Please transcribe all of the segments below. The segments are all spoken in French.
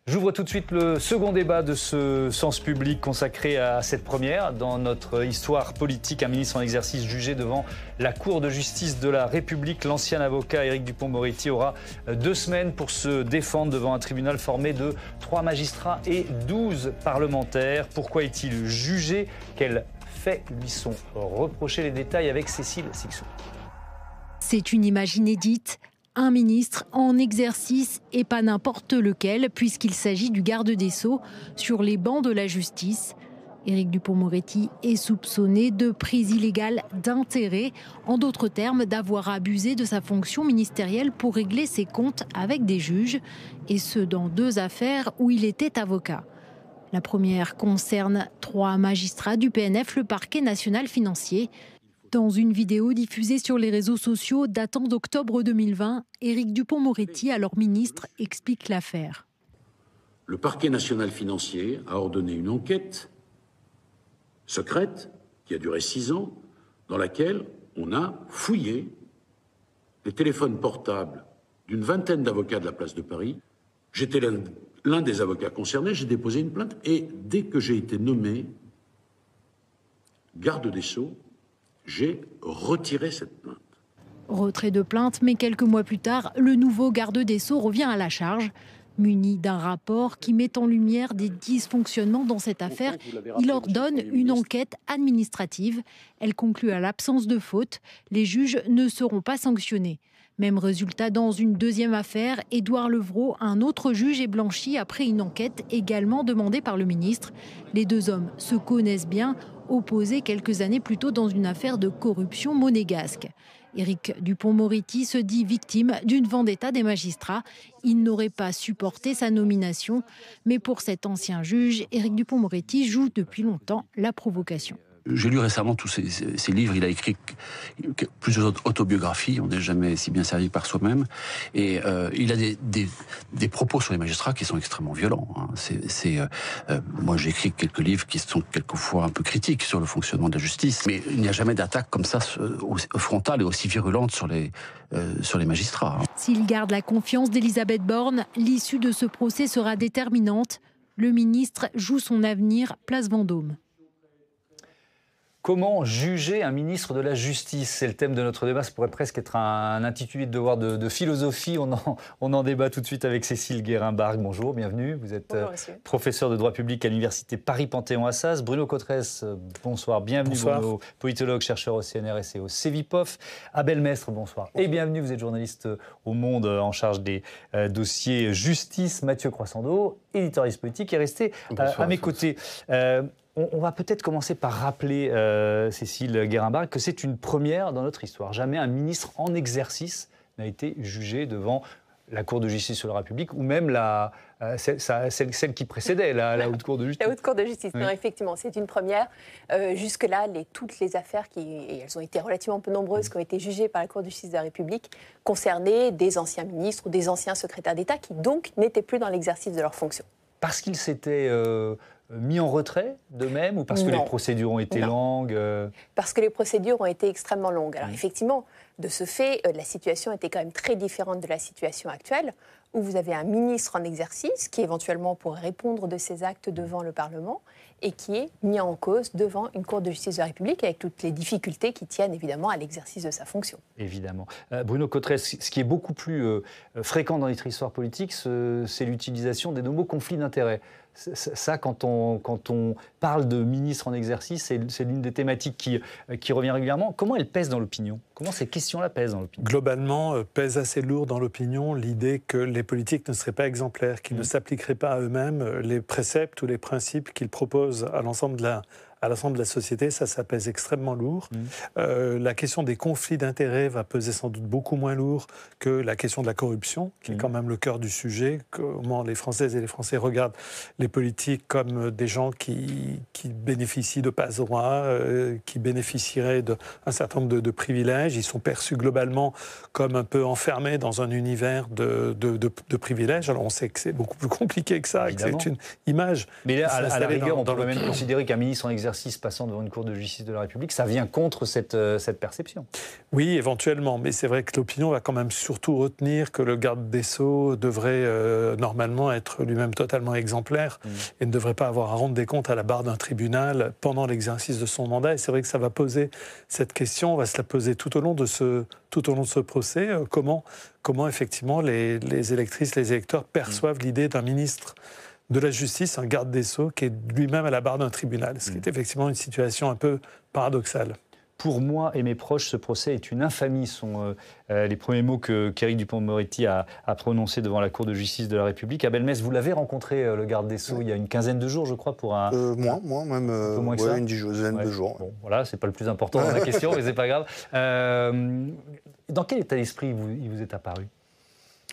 J'ouvre tout de suite le second débat de ce Sens Public consacré à cette première. Dans notre histoire politique, un ministre en exercice jugé devant la Cour de justice de la République. L'ancien avocat Éric Dupond-Moretti aura 2 semaines pour se défendre devant un tribunal formé de 3 magistrats et 12 parlementaires. Pourquoi est-il jugé? Quels faits lui sont reprochés? Les détails avec Cécile Sixou. C'est une image inédite. Un ministre en exercice et pas n'importe lequel, puisqu'il s'agit du garde des Sceaux sur les bancs de la justice. Éric Dupond-Moretti est soupçonné de prise illégale d'intérêt, en d'autres termes d'avoir abusé de sa fonction ministérielle pour régler ses comptes avec des juges, et ce dans 2 affaires où il était avocat. La première concerne 3 magistrats du PNF, le parquet national financier. Dans une vidéo diffusée sur les réseaux sociaux datant d'octobre 2020, Éric Dupond-Moretti, alors ministre, explique l'affaire. Le parquet national financier a ordonné une enquête secrète qui a duré 6 ans, dans laquelle on a fouillé les téléphones portables d'une vingtaine d'avocats de la place de Paris. J'étais l'un des avocats concernés, j'ai déposé une plainte et dès que j'ai été nommé garde des Sceaux, j'ai retiré cette plainte. Retrait de plainte, mais quelques mois plus tard, le nouveau garde des Sceaux revient à la charge. Muni d'un rapport qui met en lumière des dysfonctionnements dans cette affaire, il ordonne une enquête administrative. Elle conclut à l'absence de faute. Les juges ne seront pas sanctionnés. Même résultat dans une deuxième affaire. Édouard Levrault, un autre juge, est blanchi après une enquête également demandée par le ministre. Les 2 hommes se connaissent bien, opposés quelques années plus tôt dans une affaire de corruption monégasque. Éric Dupond-Moretti se dit victime d'une vendetta des magistrats. Il n'aurait pas supporté sa nomination. Mais pour cet ancien juge, Éric Dupond-Moretti joue depuis longtemps la provocation. J'ai lu récemment tous ses livres. Il a écrit plusieurs autobiographies. On n'est jamais si bien servi par soi-même. Et il a des propos sur les magistrats qui sont extrêmement violents. Moi, j'ai écrit quelques livres qui sont quelquefois un peu critiques sur le fonctionnement de la justice. Mais il n'y a jamais d'attaque comme ça, frontale et aussi virulente sur les magistrats. S'il garde la confiance d'Elisabeth Borne, l'issue de ce procès sera déterminante. Le ministre joue son avenir place Vendôme. Comment juger un ministre de la Justice? C'est le thème de notre débat. Ça pourrait presque être un intitulé de devoir de philosophie. On en débat tout de suite avec Cécile Guérin-Bargue. Bonjour, bienvenue. Vous êtes professeur de droit public à l'université Paris-Panthéon-Assas. Bruno Cotresse, bonsoir, bienvenue. Bonsoir. Bruno, politologue, chercheur au CNRS et au CEVIPOF. Abel Mestre, bonsoir. Et bienvenue, vous êtes journaliste au Monde en charge des dossiers justice. Mathieu Croissando, éditorialiste politique, est resté à mes côtés. On va peut-être commencer par rappeler, Cécile Guérin-Bargue, que c'est une première dans notre histoire. Jamais un ministre en exercice n'a été jugé devant la Cour de justice de la République ou même celle qui précédait, la Haute Cour de justice. La Haute Cour de justice, oui. Non, effectivement, c'est une première. Jusque-là, toutes les affaires, et elles ont été relativement peu nombreuses, qui ont été jugées par la Cour de justice de la République, concernaient des anciens ministres ou des anciens secrétaires d'État qui donc n'étaient plus dans l'exercice de leurs fonctions. Parce qu'ils s'étaient mis en retrait d'eux-mêmes ou parce que les procédures ont été longues Parce que les procédures ont été extrêmement longues. Alors effectivement, de ce fait, la situation était quand même très différente de la situation actuelle, où vous avez un ministre en exercice qui éventuellement pourrait répondre de ses actes devant le Parlement et qui est mis en cause devant une Cour de justice de la République avec toutes les difficultés qui tiennent évidemment à l'exercice de sa fonction. Évidemment. Bruno Cotresse, ce qui est beaucoup plus fréquent dans notre histoire politique, c'est l'utilisation des 2 mots conflit d'intérêts. Ça, quand on parle de ministre en exercice, c'est l'une des thématiques qui revient régulièrement. Comment elle pèse dans l'opinion? Comment ces questions-là pèsent dans l'opinion? Globalement, pèse assez lourd dans l'opinion l'idée que les politiques ne seraient pas exemplaires, qu'ils ne s'appliqueraient pas à eux-mêmes les préceptes ou les principes qu'ils proposent à l'ensemble de la société. Ça pèse extrêmement lourd. La question des conflits d'intérêts va peser sans doute beaucoup moins lourd que la question de la corruption, qui est quand même le cœur du sujet. Comment les Françaises et les Français regardent les politiques comme des gens qui bénéficient de passe-droits, qui bénéficieraient d'un certain nombre de privilèges. Ils sont perçus globalement comme un peu enfermés dans un univers de privilèges. Alors on sait que c'est beaucoup plus compliqué que ça, et que c'est une image. Mais à la rigueur, on peut même considérer qu'un ministre en exercice exercice passant devant une cour de justice de la République, ça vient contre cette perception. Oui, éventuellement, mais c'est vrai que l'opinion va quand même surtout retenir que le garde des Sceaux devrait normalement être lui-même totalement exemplaire et ne devrait pas avoir à rendre des comptes à la barre d'un tribunal pendant l'exercice de son mandat. Et c'est vrai que ça va poser cette question, on va se la poser tout au long de ce procès, comment effectivement les électrices, les électeurs perçoivent l'idée d'un ministre de la Justice, un garde des Sceaux, qui est lui-même à la barre d'un tribunal, ce qui est effectivement une situation un peu paradoxale. Pour moi et mes proches, ce procès est une infamie, sont les premiers mots qu'Éric Dupond-Moretti a prononcés devant la Cour de justice de la République. Abel Mess, vous l'avez rencontré, le garde des Sceaux, il y a une quinzaine de jours, je crois, pour un... Moins même, une dizaine de jours. Bon, voilà, c'est pas le plus important dans la question, mais c'est pas grave. Dans quel état d'esprit il vous est apparu ?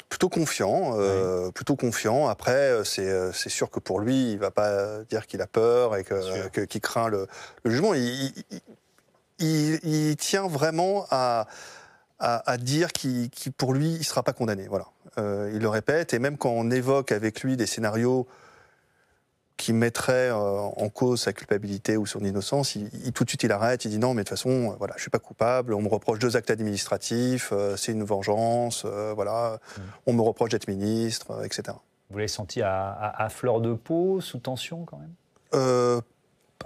Plutôt confiant. Après, c'est sûr que pour lui, il ne va pas dire qu'il a peur et qu'il craint le jugement. Il tient vraiment à dire pour lui, il ne sera pas condamné. Voilà. Il le répète, et même quand on évoque avec lui des scénarios qui mettraient en cause sa culpabilité ou son innocence, tout de suite il arrête, il dit non, mais de toute façon, voilà, je ne suis pas coupable, on me reproche 2 actes administratifs, c'est une vengeance, on me reproche d'être ministre, etc. Vous l'avez senti à fleur de peau, sous tension quand même ?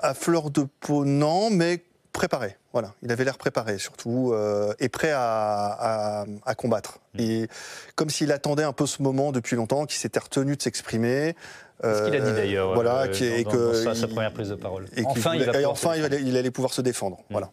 À fleur de peau, non, mais préparé. Voilà, il avait l'air préparé surtout et prêt à combattre. Et comme s'il attendait un peu ce moment depuis longtemps, qu'il s'était retenu de s'exprimer. C'est ce qu'il a dit d'ailleurs dans sa première prise de parole. Il allait pouvoir se défendre. Voilà.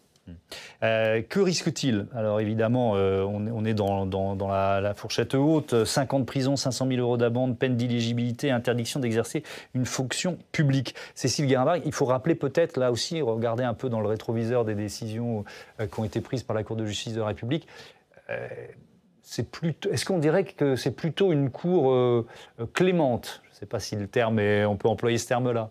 Que risque-t-il ? Alors évidemment, on est dans la fourchette haute, 5 ans de prison, 500 000 euros d'amende, peine d'éligibilité, interdiction d'exercer une fonction publique. Cécile Guérin-Bargues, il faut rappeler peut-être, là aussi, regarder un peu dans le rétroviseur des décisions qui ont été prises par la Cour de justice de la République. Est-ce qu'on dirait que c'est plutôt une cour clémente ? Je ne sais pas si le terme on peut employer ce terme-là.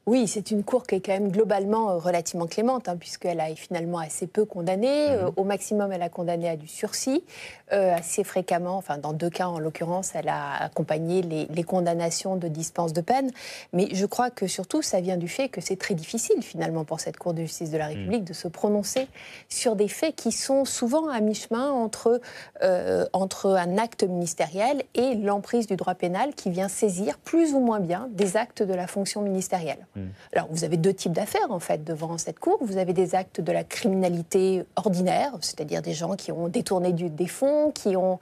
Oui, c'est une cour qui est quand même globalement relativement clémente, puisqu'elle a finalement assez peu condamné. Au maximum, elle a condamné à du sursis. Assez fréquemment, enfin dans 2 cas en l'occurrence, elle a accompagné les condamnations de dispense de peine. Mais je crois que surtout, ça vient du fait que c'est très difficile finalement pour cette Cour de justice de la République de se prononcer sur des faits qui sont souvent à mi-chemin entre un acte ministériel et l'emprise du droit pénal qui vient saisir plus ou moins bien des actes de la fonction ministérielle. Alors, vous avez 2 types d'affaires, en fait, devant cette cour. Vous avez des actes de la criminalité ordinaire, c'est-à-dire des gens qui ont détourné des fonds, qui ont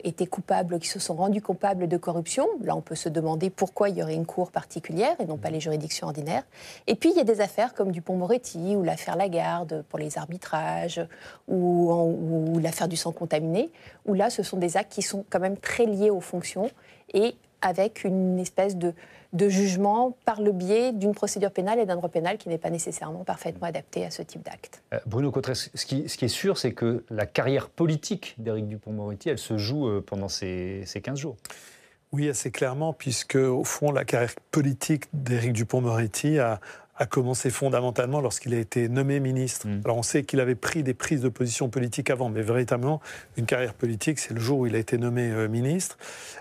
été coupables, qui se sont rendus coupables de corruption. Là, on peut se demander pourquoi il y aurait une cour particulière et non pas les juridictions ordinaires. Et puis, il y a des affaires comme Dupond-Moretti ou l'affaire Lagarde pour les arbitrages ou l'affaire du sang contaminé, où là, ce sont des actes qui sont quand même très liés aux fonctions et avec une espèce de jugement par le biais d'une procédure pénale et d'un droit pénal qui n'est pas nécessairement parfaitement adapté à ce type d'acte. Bruno Cotresse, ce qui est sûr, c'est que la carrière politique d'Éric Dupond-Moretti, elle se joue pendant ces 15 jours. Oui, assez clairement, puisque au fond, la carrière politique d'Éric Dupond-Moretti a commencé fondamentalement lorsqu'il a été nommé ministre. Alors on sait qu'il avait pris des prises de position politique avant, mais véritablement, une carrière politique, c'est le jour où il a été nommé ministre.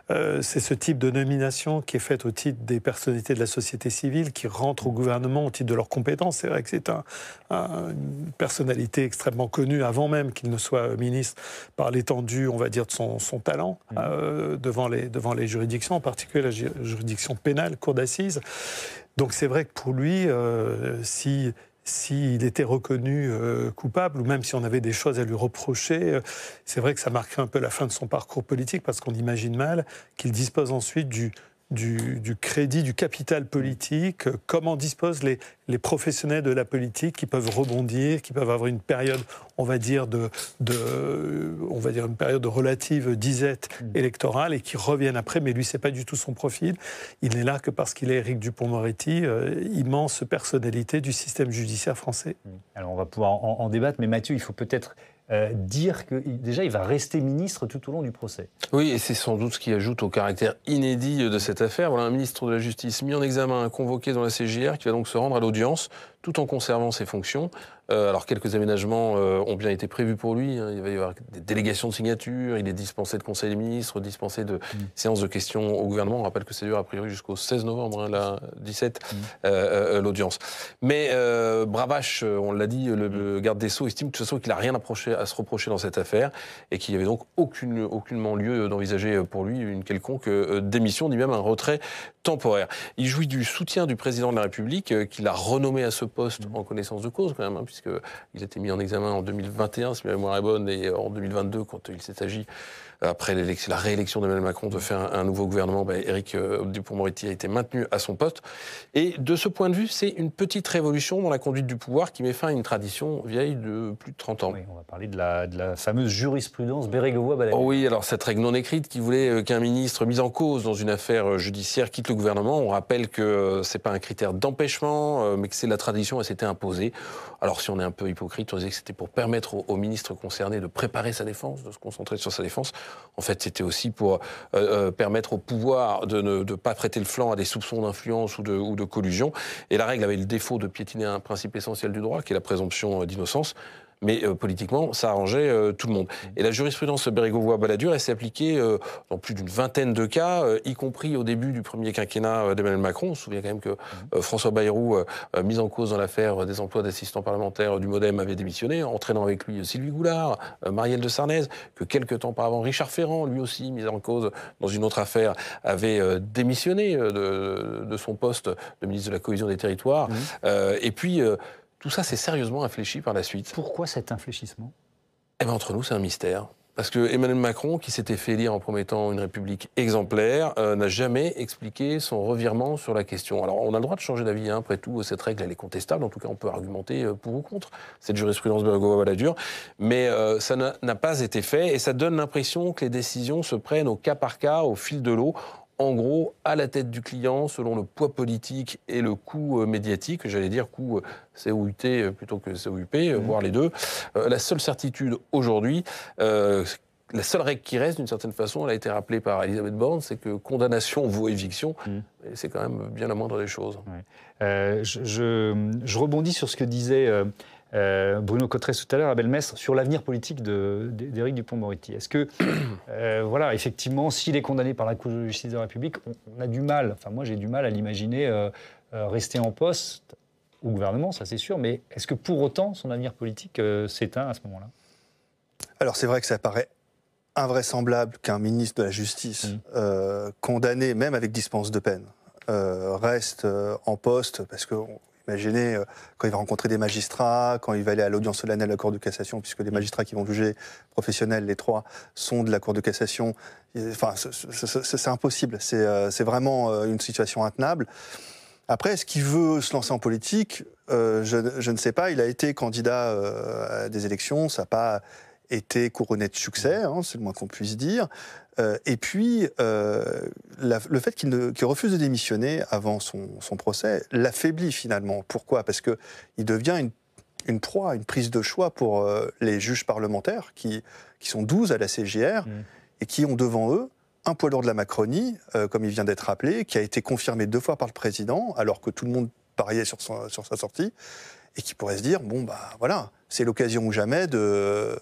C'est ce type de nomination qui est faite au titre des personnalités de la société civile qui rentrent au gouvernement au titre de leurs compétences. C'est vrai que c'est une personnalité extrêmement connue avant même qu'il ne soit ministre par l'étendue, on va dire, de son talent devant les juridictions, en particulier la juridiction pénale, cour d'assises. Donc c'est vrai que pour lui, s'il était reconnu coupable, ou même si on avait des choses à lui reprocher, c'est vrai que ça marquerait un peu la fin de son parcours politique, parce qu'on imagine mal qu'il dispose ensuite du crédit, du capital politique, comment disposent les professionnels de la politique qui peuvent rebondir, qui peuvent avoir une période, on va dire, une période de relative disette électorale et qui reviennent après, mais lui, c'est pas du tout son profil. Il n'est là que parce qu'il est Éric Dupond-Moretti, immense personnalité du système judiciaire français. Alors, on va pouvoir en débattre, mais Mathieu, il faut peut-être dire que déjà, il va rester ministre tout au long du procès. Oui, et c'est sans doute ce qui ajoute au caractère inédit de cette affaire. Voilà un ministre de la Justice mis en examen, convoqué dans la CJR, qui va donc se rendre à l'audience tout en conservant ses fonctions. Alors, quelques aménagements ont bien été prévus pour lui. Hein. Il va y avoir des délégations de signatures, il est dispensé de conseil des ministres, dispensé de séances de questions au gouvernement. On rappelle que ça dure a priori jusqu'au 16 novembre, hein, la 17, l'audience. Mais Bravache, on l'a dit, le garde des Sceaux estime de toute façon qu'il n'a rien à se reprocher dans cette affaire et qu'il n'y avait donc aucunement lieu d'envisager pour lui une quelconque démission, ni même un retrait temporaire. Il jouit du soutien du président de la République, qui l'a renommé à ce poste en connaissance de cause quand même, hein, puisqu'il a été mis en examen en 2021, si ma mémoire est bonne, et en 2022, quand il s'est agi, après la réélection d'Emmanuel Macron, de faire un nouveau gouvernement, Éric Dupond-Moretti a été maintenu à son poste. Et de ce point de vue, c'est une petite révolution dans la conduite du pouvoir qui met fin à une tradition vieille de plus de 30 ans. Oui, on va parler de la fameuse jurisprudence Bérégovoy-Balladur. Oh oui, alors cette règle non écrite qui voulait qu'un ministre mis en cause dans une affaire judiciaire quitte le gouvernement. On rappelle que c'est pas un critère d'empêchement, mais que c'est la tradition, elle s'était imposée. Alors si on est un peu hypocrite, on disait que c'était pour permettre au ministre concerné de préparer sa défense, de se concentrer sur sa défense. En fait, c'était aussi pour permettre au pouvoir de ne pas prêter le flanc à des soupçons d'influence ou de collusion. Et la règle avait le défaut de piétiner un principe essentiel du droit, qui est la présomption d'innocence. Mais politiquement, ça arrangeait tout le monde. Et la jurisprudence Bérégovoy-Balladur, elle s'est appliquée dans plus d'une vingtaine de cas, y compris au début du premier quinquennat d'Emmanuel Macron. On se souvient quand même que François Bayrou, mis en cause dans l'affaire des emplois d'assistants parlementaires du MoDem, avait démissionné, entraînant avec lui Sylvie Goulard, Marielle de Sarnez, que quelques temps auparavant, Richard Ferrand, lui aussi, mis en cause dans une autre affaire, avait démissionné de son poste de ministre de la Cohésion des Territoires. Et puis... tout ça s'est sérieusement infléchi par la suite. Pourquoi cet infléchissement ? Eh bien, entre nous, c'est un mystère. Parce que Emmanuel Macron, qui s'était fait élire en promettant une République exemplaire, n'a jamais expliqué son revirement sur la question. Alors, on a le droit de changer d'avis, hein. Après tout, cette règle, elle est contestable. En tout cas, on peut argumenter pour ou contre cette jurisprudence Bérégovoy-Balladur. Mais ça n'a pas été fait et ça donne l'impression que les décisions se prennent au cas par cas, au fil de l'eau. En gros, à la tête du client, selon le poids politique et le coût médiatique, j'allais dire coût COUT plutôt que COUP, voire les deux. La seule certitude aujourd'hui, la seule règle qui reste, d'une certaine façon, elle a été rappelée par Elisabeth Borne, c'est que condamnation vaut éviction. Et c'est quand même bien la moindre des choses. Ouais. Je rebondis sur ce que disait... Bruno Cotrès tout à l'heure, Abel Mestre, sur l'avenir politique d'Éric Dupond-Moretti. Est-ce que, voilà, effectivement, s'il est condamné par la Cour de justice de la République, on a du mal, enfin moi j'ai du mal à l'imaginer rester en poste au gouvernement, ça c'est sûr, mais est-ce que pour autant son avenir politique s'éteint à ce moment-là ? Alors c'est vrai que ça paraît invraisemblable qu'un ministre de la Justice condamné, même avec dispense de peine, reste en poste, parce que... Imaginez quand il va rencontrer des magistrats, quand il va aller à l'audience solennelle de la Cour de cassation, puisque les magistrats qui vont juger professionnels, les trois, sont de la Cour de cassation. Enfin, c'est impossible. C'est vraiment une situation intenable. Après, est-ce qu'il veut se lancer en politique ? Je ne sais pas. Il a été candidat à des élections. Ça n'a pas été couronné de succès, hein, c'est le moins qu'on puisse dire. Et puis, le fait qu'il refuse de démissionner avant son procès l'affaiblit finalement. Pourquoi ? Parce qu'il devient une proie, une prise de choix pour les juges parlementaires, qui sont 12 à la CJR, et qui ont devant eux un poids lourd de la Macronie, comme il vient d'être rappelé, qui a été confirmé 2 fois par le président, alors que tout le monde pariait sur sa sortie, et qui pourrait se dire, bon, bah voilà, c'est l'occasion ou jamais de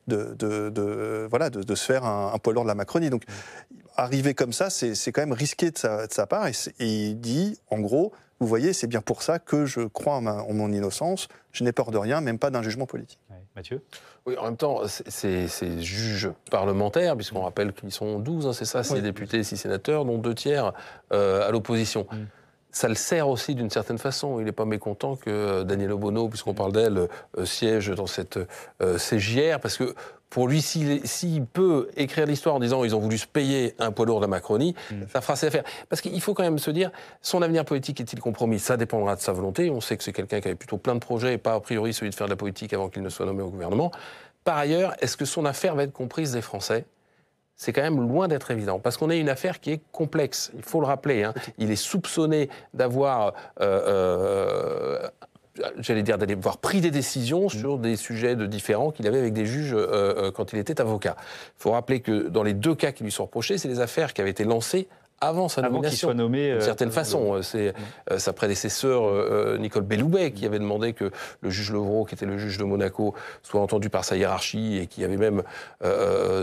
se faire un poids lourd de la Macronie. Donc, arriver comme ça, c'est quand même risqué de sa part. Et il dit, en gros, vous voyez, c'est bien pour ça que je crois en mon innocence. Je n'ai peur de rien, même pas d'un jugement politique. Ouais. Mathieu ? Oui, en même temps, ces juges parlementaires, puisqu'on rappelle qu'ils sont 12, hein, c'est ça, 6 députés, 6 sénateurs, dont 2 tiers à l'opposition. Ça le sert aussi d'une certaine façon. Il n'est pas mécontent que Danielle Obono, puisqu'on parle d'elle, siège dans cette CJR, parce que pour lui, s'il peut écrire l'histoire en disant ils ont voulu se payer un poids lourd de la Macronie, ça fera ses affaires. Parce qu'il faut quand même se dire, son avenir politique est-il compromis ? Ça dépendra de sa volonté. On sait que c'est quelqu'un qui avait plutôt plein de projets, et pas a priori celui de faire de la politique avant qu'il ne soit nommé au gouvernement. Par ailleurs, est-ce que son affaire va être comprise des Français ? C'est quand même loin d'être évident, parce qu'on a une affaire qui est complexe, il faut le rappeler. Hein. Il est soupçonné d'avoir, d'aller voir pris des décisions sur des sujets différents qu'il avait avec des juges quand il était avocat. Il faut rappeler que dans les 2 cas qui lui sont reprochés, c'est des affaires qui avaient été lancées avant sa nomination. Qu'il soit nommé. D'une certaine façon. C'est sa prédécesseur, Nicole Belloubet, qui avait demandé que le juge Levrault, qui était le juge de Monaco, soit entendu par sa hiérarchie et qui avait même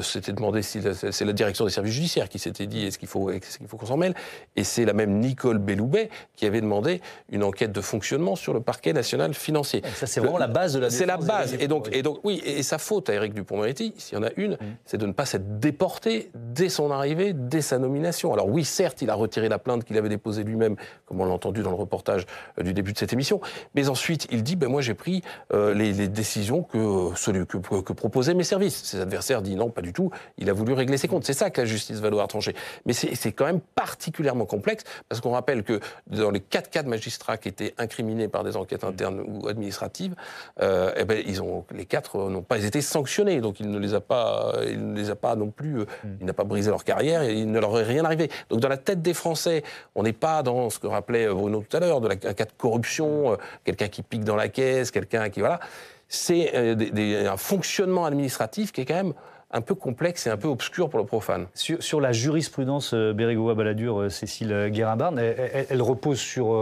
s'était demandé si c'est la direction des services judiciaires qui s'était dit est-ce qu'il faut qu'on s'en mêle. Et c'est la même Nicole Belloubet qui avait demandé une enquête de fonctionnement sur le parquet national financier. Ça, c'est vraiment la base de la défense. C'est la base. Et donc, oui, et sa faute à Éric Dupond-Moretti, s'il y en a une, c'est de ne pas s'être déporté dès son arrivée, dès sa nomination. Alors oui, certes, il a retiré la plainte qu'il avait déposée lui-même, comme on l'a entendu dans le reportage du début de cette émission, mais ensuite, il dit, moi j'ai pris les décisions que proposaient mes services. Ses adversaires disent non, pas du tout, il a voulu régler ses comptes. C'est ça que la justice va devoir trancher. Mais c'est quand même particulièrement complexe, parce qu'on rappelle que dans les 4 cas de magistrats qui étaient incriminés par des enquêtes internes ou administratives, les 4 n'ont pas été sanctionnés, donc il ne les a pas non plus, il n'a pas brisé leur carrière, et il ne leur est rien arrivé. Donc dans la tête des Français, on n'est pas dans ce que rappelait Bruno tout à l'heure, un cas de corruption, quelqu'un qui pique dans la caisse, quelqu'un qui... Voilà. C'est un fonctionnement administratif qui est quand même un peu complexe et un peu obscur pour le profane. Sur la jurisprudence Bérégovoy-Balladur, Cécile Guérin-Barne, elle repose sur...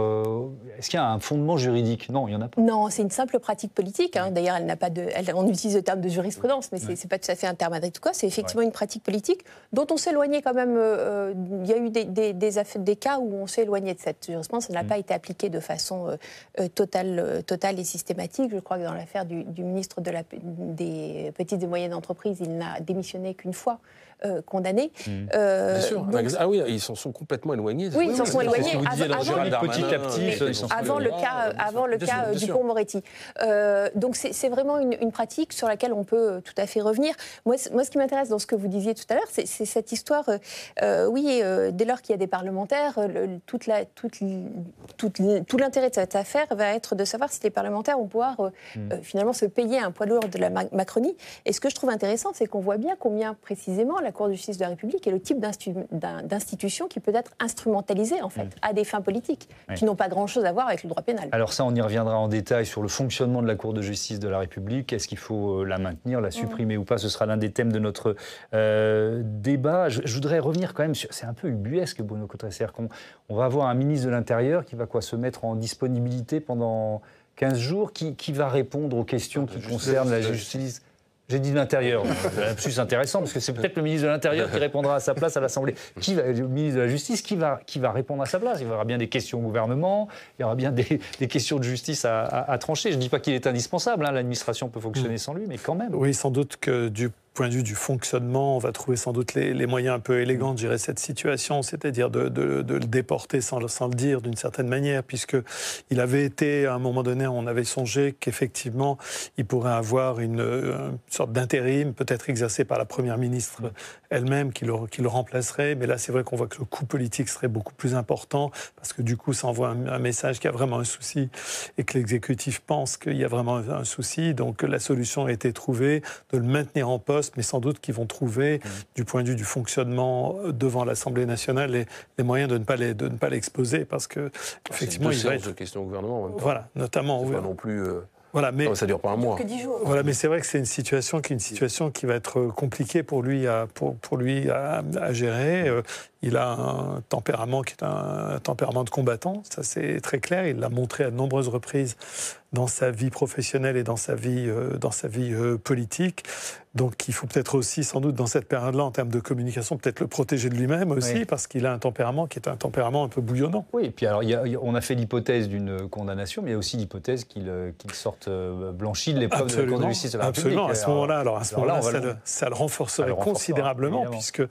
Est-ce qu'il y a un fondement juridique? Non, il n'y en a pas. Non, c'est une simple pratique politique. D'ailleurs, elle n'a pas de... on utilise le terme de jurisprudence, mais c'est pas tout à fait un terme adéquat ou quoi. C'est effectivement une pratique politique dont on s'est éloigné quand même. Il y a eu des cas où on s'est éloigné de cette jurisprudence. Ça n'a pas été appliqué de façon totale et systématique. Je crois que dans l'affaire du ministre des petites et moyennes entreprises, il n'a démissionné qu'une fois condamné. Bien sûr. Donc, oui, ils s'en sont complètement éloignés. Oui, ils s'en sont éloignés avant le cas Dupond-Moretti. Donc c'est vraiment une pratique sur laquelle on peut tout à fait revenir. Moi, ce qui m'intéresse dans ce que vous disiez tout à l'heure, c'est cette histoire. Dès lors qu'il y a des parlementaires, tout l'intérêt de cette affaire va être de savoir si les parlementaires vont pouvoir finalement se payer un poids lourd de la Macronie. Et ce que je trouve intéressant, c'est qu'on voit bien combien précisément la Cour de justice de la République est le type d'institution qui peut être instrumentalisée en fait à des fins politiques qui n'ont pas grand-chose à voir avec le droit pénal. Alors ça, on y reviendra en détail sur le fonctionnement de la Cour de justice de la République. Est-ce qu'il faut la maintenir, la supprimer ou pas? Ce sera l'un des thèmes de notre débat. Je voudrais revenir quand même sur... C'est un peu ubuesque, Bruno Cottresser, qu'on va avoir un ministre de l'Intérieur qui va se mettre en disponibilité pendant 15 jours, qui va répondre aux questions qui concernent la justice. J'ai dit de l'Intérieur, c'est intéressant parce que c'est peut-être le ministre de l'Intérieur qui répondra à sa place à l'Assemblée. Le ministre de la Justice qui va répondre à sa place? Il y aura bien des questions au gouvernement, il y aura bien des questions de justice à trancher. Je ne dis pas qu'il est indispensable, l'administration peut fonctionner sans lui, mais quand même. Oui, sans doute que du point de vue du fonctionnement, on va trouver sans doute les moyens un peu élégants de gérer cette situation, c'est-à-dire de le déporter sans le dire d'une certaine manière, puisqu'il avait été, à un moment donné, on avait songé qu'effectivement, il pourrait avoir une sorte d'intérim, peut-être exercé par la Première ministre elle-même, qui le remplacerait. Mais là, c'est vrai qu'on voit que le coût politique serait beaucoup plus important, parce que du coup, ça envoie un message qu'il y a vraiment un souci et que l'exécutif pense qu'il y a vraiment un souci. Donc la solution a été trouvée, de le maintenir en poste, mais sans doute qu'ils vont trouver, du point de vue du fonctionnement devant l'Assemblée nationale, les moyens de ne pas l'exposer, parce que effectivement, il va être de questions au gouvernement. En même temps. Voilà, notamment. C'est pas non plus. Voilà, mais ça dure pas un mois. Que 10 jours. Voilà, mais c'est vrai que c'est une situation qui va être compliquée pour lui à gérer. Il a un tempérament qui est un tempérament de combattant, ça c'est très clair. Il l'a montré à de nombreuses reprises dans sa vie professionnelle et dans sa vie politique. Donc il faut peut-être aussi, sans doute, dans cette période-là, en termes de communication, peut-être le protéger de lui-même aussi, parce qu'il a un tempérament qui est un tempérament un peu bouillonnant. Oui, et puis alors, on a fait l'hypothèse d'une condamnation, mais il y a aussi l'hypothèse qu'il sorte blanchi de l'épreuve de la Cour de justice de la République. Absolument, à ce moment-là, ça le renforcerait considérablement, puisque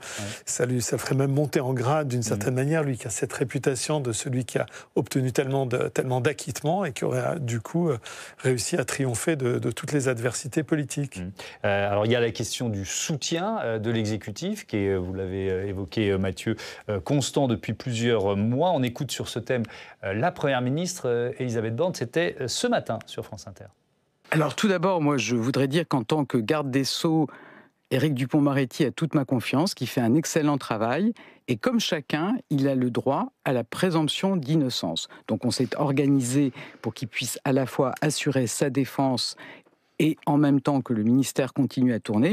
ça le ferait même monter en grade d'une certaine manière, lui qui a cette réputation de celui qui a obtenu tellement d'acquittements et qui aurait du coup réussi à triompher de toutes les adversités politiques. Alors il y a la question du soutien de l'exécutif, qui est, vous l'avez évoqué Mathieu, constant depuis plusieurs mois. On écoute sur ce thème la Première ministre Élisabeth Borne, c'était ce matin sur France Inter. Alors tout d'abord, moi je voudrais dire qu'en tant que garde des Sceaux, Éric Dupond-Moretti a toute ma confiance, qui fait un excellent travail. Et comme chacun, il a le droit à la présomption d'innocence. Donc on s'est organisé pour qu'il puisse à la fois assurer sa défense et en même temps que le ministère continue à tourner.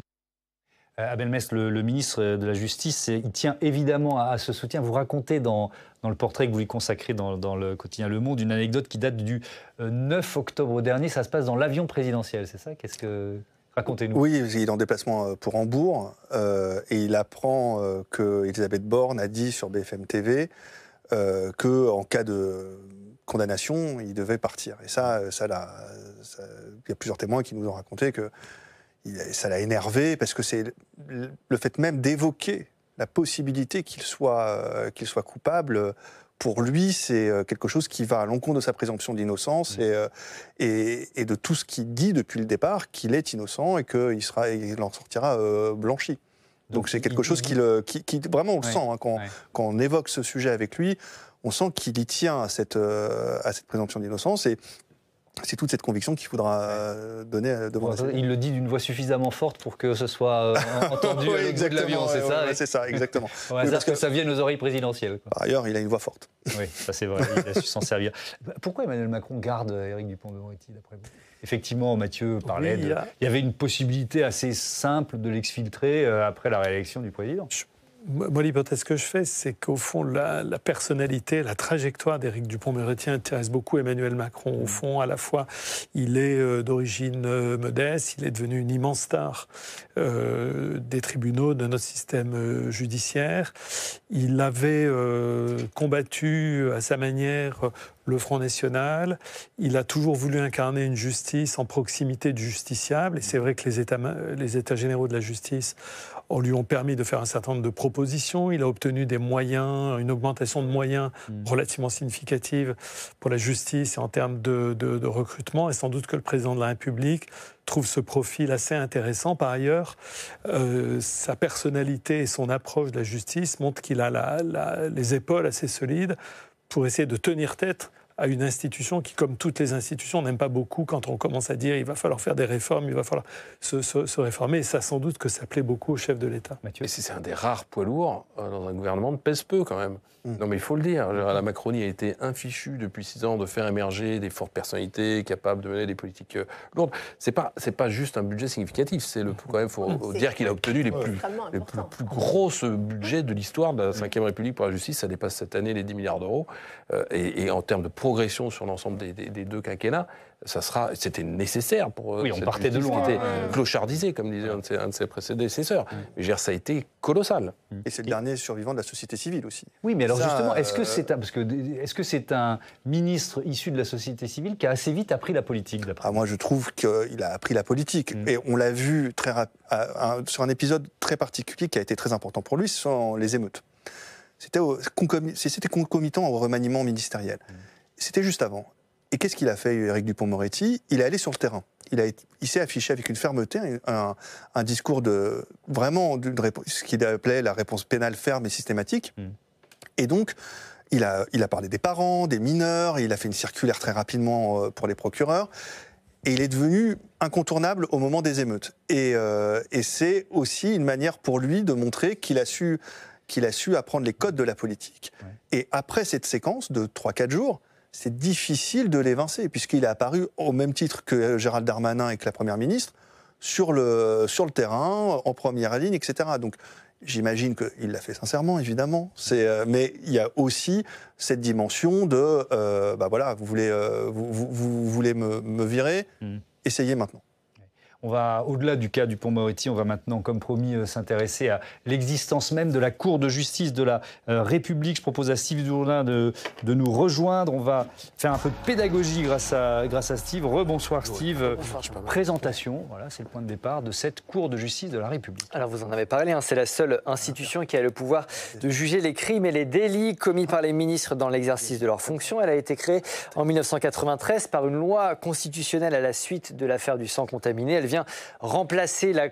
Abelmestre, le ministre de la Justice, il tient évidemment à ce soutien. Vous racontez dans le portrait que vous lui consacrez dans le quotidien Le Monde une anecdote qui date du 9 octobre dernier. Ça se passe dans l'avion présidentiel, c'est ça? Racontez-nous. Oui, il est en déplacement pour Hambourg et il apprend que Elisabeth Borne a dit sur BFM TV qu'en cas de condamnation, il devait partir. Et ça, il y a plusieurs témoins qui nous ont raconté que ça l'a énervé parce que c'est le fait même d'évoquer la possibilité qu'il soit coupable. Pour lui, c'est quelque chose qui va à l'encontre de sa présomption d'innocence et de tout ce qu'il dit depuis le départ, qu'il est innocent et qu'il en sortira blanchi. Donc c'est quelque chose qui vraiment on le sent quand on évoque ce sujet avec lui, on sent qu'il y tient à cette présomption d'innocence et c'est toute cette conviction qu'il faudra donner devant la scène. Il le dit d'une voix suffisamment forte pour que ce soit entendu à l'autre bout de l'avion, c'est ça? C'est ça, exactement. Parce que ça vienne aux oreilles présidentielles. Par ailleurs, il a une voix forte. Oui, ça c'est vrai, il a su s'en servir. Pourquoi Emmanuel Macron garde Éric Dupond-Moretti, d'après vous? Effectivement, Mathieu parlait il y avait une possibilité assez simple de l'exfiltrer après la réélection du président. Moi, l'hypothèse que je fais, c'est qu'au fond, la personnalité, la trajectoire d'Éric Dupond-Moretti intéresse beaucoup Emmanuel Macron. Au fond, à la fois, il est d'origine modeste, il est devenu une immense star des tribunaux, de notre système judiciaire. Il avait combattu à sa manière le Front National. Il a toujours voulu incarner une justice en proximité du justiciable. Et c'est vrai que les États généraux de la justice lui ont permis de faire un certain nombre de propositions. Il a obtenu des moyens, une augmentation de moyens relativement significative pour la justice et en termes de recrutement. Et sans doute que le président de la République trouve ce profil assez intéressant. Par ailleurs, sa personnalité et son approche de la justice montrent qu'il a les épaules assez solides pour essayer de tenir tête à une institution qui, comme toutes les institutions, n'aime pas beaucoup quand on commence à dire il va falloir faire des réformes, il va falloir se réformer. Et ça, sans doute que ça plaît beaucoup au chef de l'État. Mathieu. Et c'est un des rares poids lourds dans un gouvernement de pèse peu, quand même. Non, mais il faut le dire. La Macronie a été infichue depuis 6 ans de faire émerger des fortes personnalités capables de mener des politiques lourdes. C'est pas juste un budget significatif. C'est quand même, faut dire qu'il a obtenu les plus grosses budgets de l'histoire de la Ve République pour la justice. Ça dépasse cette année les 10 milliards d'euros. Et en termes de progression sur l'ensemble des 2 quinquennats, c'était nécessaire pour on partait de loin. C'était clochardisé, comme disait un de ses prédécesseurs. Mais ça a été colossal. Et c'est le dernier survivant de la société civile aussi. Oui, mais alors justement, est-ce que c'est un ministre issu de la société civile qui a assez vite appris la politique, d'après vous? Moi, je trouve qu'il a appris la politique. Et on l'a vu sur un épisode très particulier qui a été très important pour lui, ce sont les émeutes. C'était concomitant au remaniement ministériel. C'était juste avant. Et qu'est-ce qu'il a fait, Éric Dupond-Moretti? Il est allé sur le terrain. Il s'est affiché avec une fermeté, un discours ce qu'il appelait la réponse pénale ferme et systématique. Et donc, il a parlé des parents, des mineurs, il a fait une circulaire très rapidement pour les procureurs. Et il est devenu incontournable au moment des émeutes. Et c'est aussi une manière pour lui de montrer qu'il a su apprendre les codes de la politique. Et après cette séquence de 3-4 jours, c'est difficile de l'évincer, puisqu'il est apparu au même titre que Gérald Darmanin et que la Première ministre, sur le terrain, en première ligne, etc. Donc j'imagine qu'il l'a fait sincèrement, évidemment. Mais il y a aussi cette dimension de vous voulez me virer, essayez maintenant. On va, au-delà du cas Dupond-Moretti, on va maintenant, comme promis, s'intéresser à l'existence même de la Cour de justice de la République. Je propose à Steve Jourdain de nous rejoindre. On va faire un peu de pédagogie grâce à Steve. Rebonsoir Steve. Présentation, voilà, c'est le point de départ de cette Cour de justice de la République. Alors vous en avez parlé, c'est la seule institution qui a le pouvoir de juger les crimes et les délits commis par les ministres dans l'exercice de leurs fonctions. Elle a été créée en 1993 par une loi constitutionnelle à la suite de l'affaire du sang contaminé. Elle vient remplacer la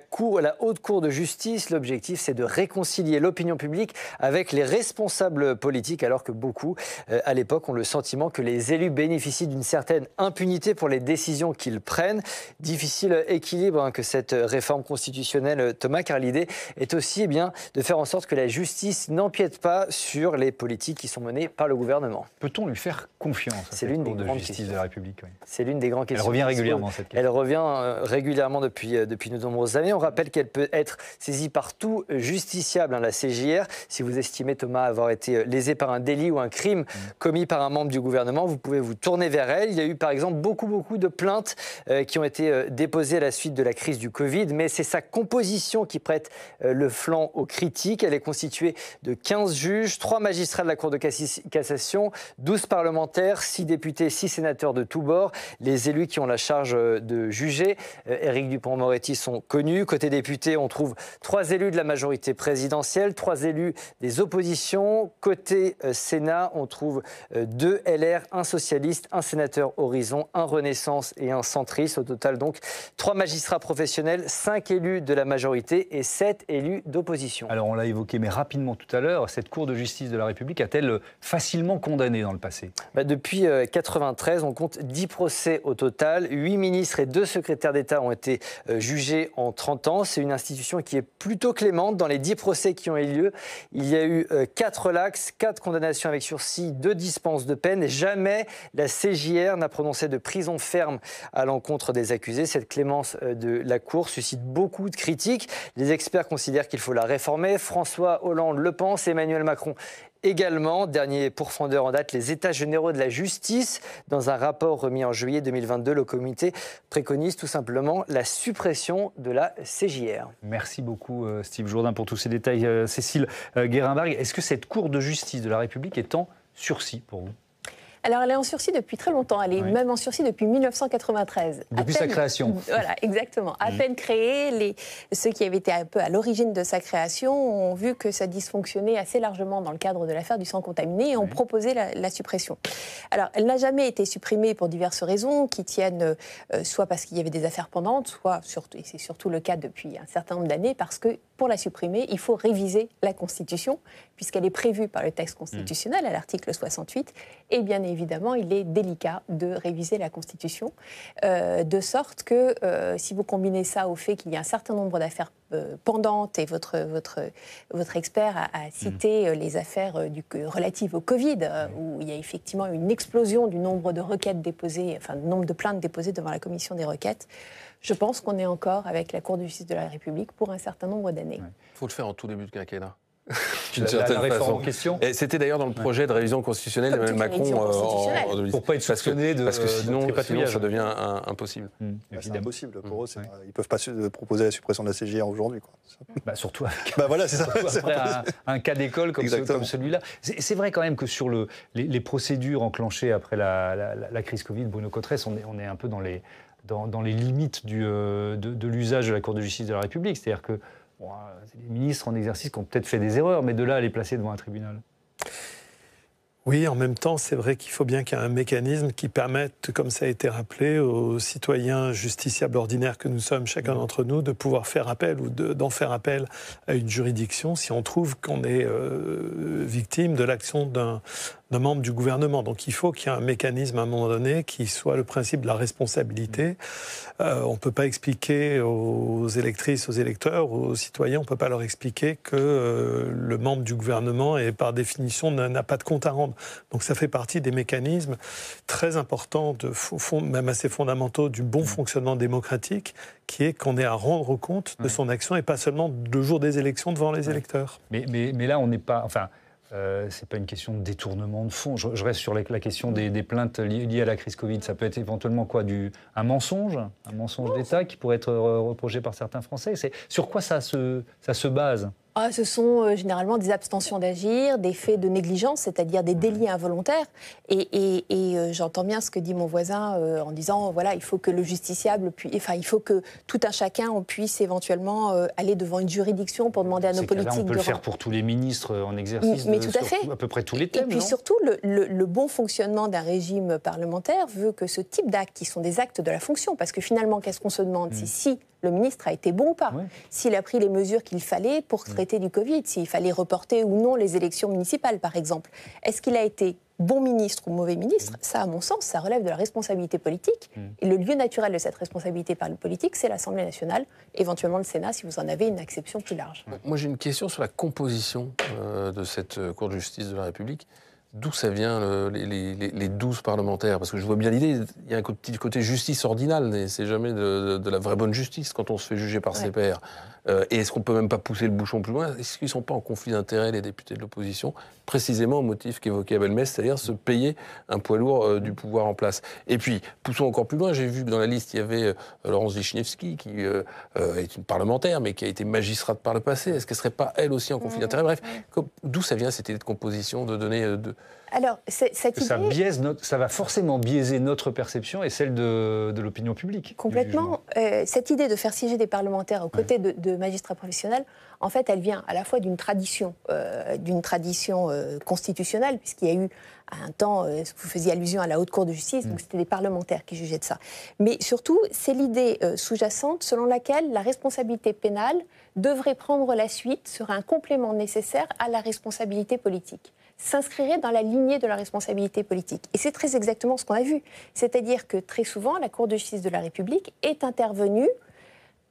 Haute Cour de justice. L'objectif, c'est de réconcilier l'opinion publique avec les responsables politiques, alors que beaucoup, à l'époque, ont le sentiment que les élus bénéficient d'une certaine impunité pour les décisions qu'ils prennent. Difficile équilibre que cette réforme constitutionnelle, Thomas, car l'idée est aussi de faire en sorte que la justice n'empiète pas sur les politiques qui sont menées par le gouvernement. Peut-on lui faire confiance à cette Cour de justice de la République? C'est l'une des grandes questions. Elle revient régulièrement, cette question. Elle revient régulièrement. régulièrement depuis de nombreuses années. On rappelle qu'elle peut être saisie par tout justiciable, la CJR. Si vous estimez, Thomas, avoir été lésé par un délit ou un crime commis par un membre du gouvernement, vous pouvez vous tourner vers elle. Il y a eu par exemple beaucoup de plaintes qui ont été déposées à la suite de la crise du Covid, mais c'est sa composition qui prête le flanc aux critiques. Elle est constituée de 15 juges, 3 magistrats de la Cour de cassation, 12 parlementaires, 6 députés, 6 sénateurs de tous bords. Les élus qui ont la charge de juger, Éric Dupond-Moretti, sont connus. Côté députés, on trouve 3 élus de la majorité présidentielle, 3 élus des oppositions. Côté Sénat, on trouve 2 LR, 1 socialiste, 1 sénateur Horizon, 1 Renaissance et 1 centriste. Au total, donc, 3 magistrats professionnels, 5 élus de la majorité et 7 élus d'opposition. Alors, on l'a évoqué, mais rapidement tout à l'heure, cette Cour de justice de la République a-t-elle facilement condamné dans le passé ? Depuis 1993, on compte 10 procès au total. 8 ministres et 2 secrétaires d'État ont été jugés en 30 ans. C'est une institution qui est plutôt clémente. Dans les 10 procès qui ont eu lieu, il y a eu 4 relax, 4 condamnations avec sursis, 2 dispenses de peine. Et jamais la CJR n'a prononcé de prison ferme à l'encontre des accusés. Cette clémence de la Cour suscite beaucoup de critiques. Les experts considèrent qu'il faut la réformer. François Hollande le pense, Emmanuel Macron également. Dernier pourfendeur en date, les États généraux de la justice. Dans un rapport remis en juillet 2022, le comité préconise tout simplement la suppression de la CJR. Merci beaucoup Steve Jourdain pour tous ces détails. Cécile Guérimbargue, est-ce que cette Cour de justice de la République est en sursis pour vous ? Alors, elle est en sursis depuis très longtemps. Elle est même en sursis depuis 1993. Depuis sa création. Voilà, exactement. À peine créée, ceux qui avaient été un peu à l'origine de sa création ont vu que ça dysfonctionnait assez largement dans le cadre de l'affaire du sang contaminé et ont proposé la suppression. Alors, elle n'a jamais été supprimée pour diverses raisons qui tiennent soit parce qu'il y avait des affaires pendantes, soit, et c'est surtout le cas depuis un certain nombre d'années, parce que pour la supprimer, il faut réviser la Constitution, puisqu'elle est prévue par le texte constitutionnel à l'article 68, et bien évidemment, il est délicat de réviser la Constitution, de sorte que si vous combinez ça au fait qu'il y a un certain nombre d'affaires pendantes, et votre expert a cité les affaires relatives au Covid, où il y a effectivement une explosion du nombre de requêtes déposées, enfin du nombre de plaintes déposées devant la commission des requêtes, je pense qu'on est encore avec la Cour de justice de la République pour un certain nombre d'années. Il faut le faire en tout début de quinquennat. La réforme en question. Et c'était d'ailleurs dans le projet de révision constitutionnelle d'Emmanuel Macron pour ne pas être soupçonné parce que sinon ça devient impossible. C'est impossible pour eux. Ils ne peuvent pas proposer la suppression de la CJR aujourd'hui. Surtout avec voilà, c'est ça. Après un cas d'école comme celui-là. C'est vrai quand même que sur les procédures enclenchées après la crise Covid, Bruno Cotresse, on est un peu dans les limites de l'usage de la Cour de justice de la République. C'est-à-dire que c'est des ministres en exercice qui ont peut-être fait des erreurs, mais de là à les placer devant un tribunal. Oui, en même temps, c'est vrai qu'il faut bien qu'il y ait un mécanisme qui permette, comme ça a été rappelé, aux citoyens justiciables ordinaires que nous sommes, chacun d'entre nous, de pouvoir faire appel ou d'en faire appel à une juridiction si on trouve qu'on est victime de l'action d'un membre du gouvernement. Donc il faut qu'il y ait un mécanisme à un moment donné qui soit le principe de la responsabilité. On ne peut pas expliquer aux électrices, aux électeurs, aux citoyens, on ne peut pas leur expliquer que le membre du gouvernement est par définition n'a pas de compte à rendre. Donc ça fait partie des mécanismes très importants, même assez fondamentaux, du bon fonctionnement démocratique, qui est qu'on ait à rendre compte de son action et pas seulement le jour des élections devant les électeurs. Mais là, on n'est pas... Enfin, c'est pas une question de détournement de fonds. Je reste sur la question des plaintes liées à la crise Covid. Ça peut être éventuellement quoi, un mensonge d'État qui pourrait être reproché par certains Français. Sur quoi ça se base ? Ce sont généralement des abstentions d'agir, des faits de négligence, c'est-à-dire des délits involontaires. Et j'entends bien ce que dit mon voisin en disant, voilà, il faut que le justiciable, il faut que tout un chacun on puisse éventuellement aller devant une juridiction pour demander à nos politiques de... On peut le faire pour tous les ministres en exercice, mais tout à fait. À peu près tous les thèmes. Et puis surtout, le bon fonctionnement d'un régime parlementaire veut que ce type d'actes, qui sont des actes de la fonction, parce que finalement, qu'est-ce qu'on se demande ? C'est si le ministre a été bon ou pas, s'il a pris les mesures qu'il fallait pour traiter du Covid, s'il fallait reporter ou non les élections municipales, par exemple. Est-ce qu'il a été bon ministre ou mauvais ministre ? Ça, à mon sens, ça relève de la responsabilité politique. Et le lieu naturel de cette responsabilité politique, c'est l'Assemblée nationale, éventuellement le Sénat, si vous en avez une acception plus large. Moi, j'ai une question sur la composition de cette Cour de justice de la République. d'où ça vient les 12 parlementaires? Parce que je vois bien l'idée, il y a un petit côté justice ordinale, et c'est jamais de la vraie bonne justice quand on se fait juger par ses pairs. Et est-ce qu'on peut même pas pousser le bouchon plus loin? Est-ce qu'ils ne sont pas en conflit d'intérêts, les députés de l'opposition, précisément au motif qu'évoquait Abel-Mess, c'est-à-dire se payer un poids lourd du pouvoir en place? Et puis, poussons encore plus loin, j'ai vu que dans la liste, il y avait Laurence Vichnievsky, qui est une parlementaire, mais qui a été magistrate par le passé. Est-ce qu'elle ne serait pas, elle aussi, en conflit d'intérêts? Bref, d'où ça vient cette idée de composition, de donner... Alors, cette idée... Ça va forcément biaiser notre perception et celle de l'opinion publique. Complètement. Cette idée de faire siéger des parlementaires aux côtés de magistrats professionnels, en fait, elle vient à la fois d'une tradition constitutionnelle, puisqu'il y a eu à un temps, vous faisiez allusion à la Haute Cour de justice, donc c'était des parlementaires qui jugeaient de ça. Mais surtout, c'est l'idée sous-jacente selon laquelle la responsabilité pénale devrait prendre la suite, serait un complément nécessaire à la responsabilité politique, s'inscrirait dans la lignée de la responsabilité politique. Et c'est très exactement ce qu'on a vu. C'est-à-dire que très souvent, la Cour de justice de la République est intervenue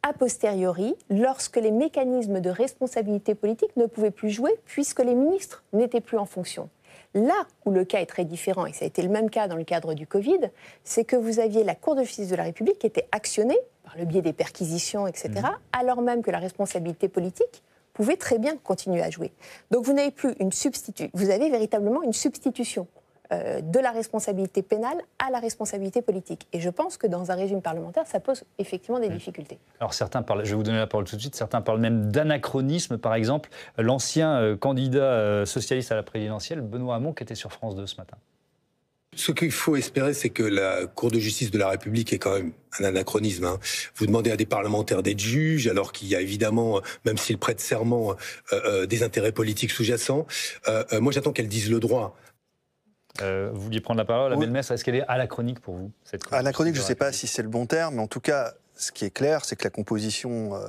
a posteriori, lorsque les mécanismes de responsabilité politique ne pouvaient plus jouer, puisque les ministres n'étaient plus en fonction. Là où le cas est très différent, et ça a été le même cas dans le cadre du Covid, c'est que vous aviez la Cour de justice de la République qui était actionnée par le biais des perquisitions, etc., alors même que la responsabilité politique pouvait très bien continuer à jouer. Donc vous n'avez plus une substitution, vous avez véritablement une substitution de la responsabilité pénale à la responsabilité politique. Et je pense que dans un régime parlementaire, ça pose effectivement des difficultés. Alors certains parlent, je vais vous donner la parole tout de suite, certains parlent même d'anachronisme. Par exemple, l'ancien candidat socialiste à la présidentielle, Benoît Hamon, qui était sur France 2 ce matin. Ce qu'il faut espérer, c'est que la Cour de justice de la République est quand même un anachronisme. Vous demandez à des parlementaires d'être juges, alors qu'il y a évidemment, même s'ils prêtent serment, des intérêts politiques sous-jacents. Moi, j'attends qu'elles disent le droit. Vous vouliez prendre la parole, Abel-Mess, est-ce qu'elle est anachronique pour vous, cette anachronique, je ne sais pas si c'est le bon terme, mais en tout cas, ce qui est clair, c'est que la composition